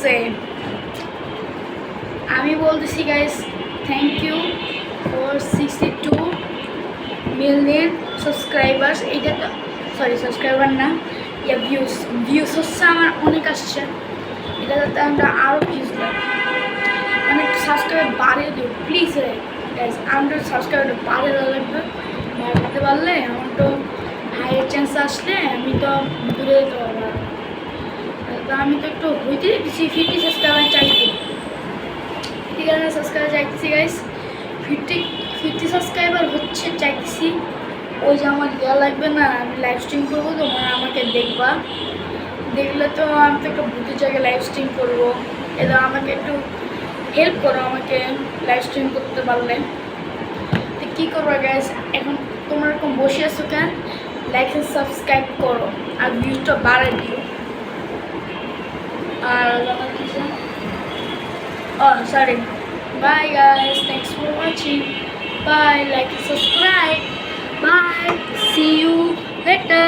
আছে। আমি বলতেছি guys, thank you for 62 million subscribers. এইটা তো সরি সাবস্ক্রাইবার না, ভিউস হচ্ছে আমার অনেক আসছে। এটা যাতে আমরা আরও ভিউজ লাগে, মানে সাবস্ক্রাইবার বাড়িয়ে দিও প্লিজ গাইস। আমাদের সাবস্ক্রাইবারটা বাড়িয়ে দেওয়া লাগবে। বাড়াতে পারলে আমার তো হাইয়ের চান্স আসলে আমি তো দূরে যেতে পারবো। তো আমি তো একটু হইতে দিচ্ছি 50 সাবস্ক্রাইবার চাইতে, ঠিক আছে সাবস্ক্রাইবার চাইতেছি গাইস। 50 সাবস্ক্রাইবার হচ্ছে চাইতেছি। ওই যে আমার লাগবে না, আমি লাইভ স্ট্রিম করবো, তোমরা আমাকে দেখবা। দেখলে তো আমি তো একটা ভূতের জায়গায় লাইভ স্ট্রিম করবো। এবার আমাকে একটু হেল্প করো, আমাকে লাইভ স্ট্রিম করতে পারলে। তো কী করবো গ্যাস, এখন তোমরা এরকম বসে আছো কেন? লাইক এন্ড সাবস্ক্রাইব করো আর ভিউজটা বাড়াই দিও। আর sorry, bye guys, thanks for watching, bye, like and subscribe, bye, see you later.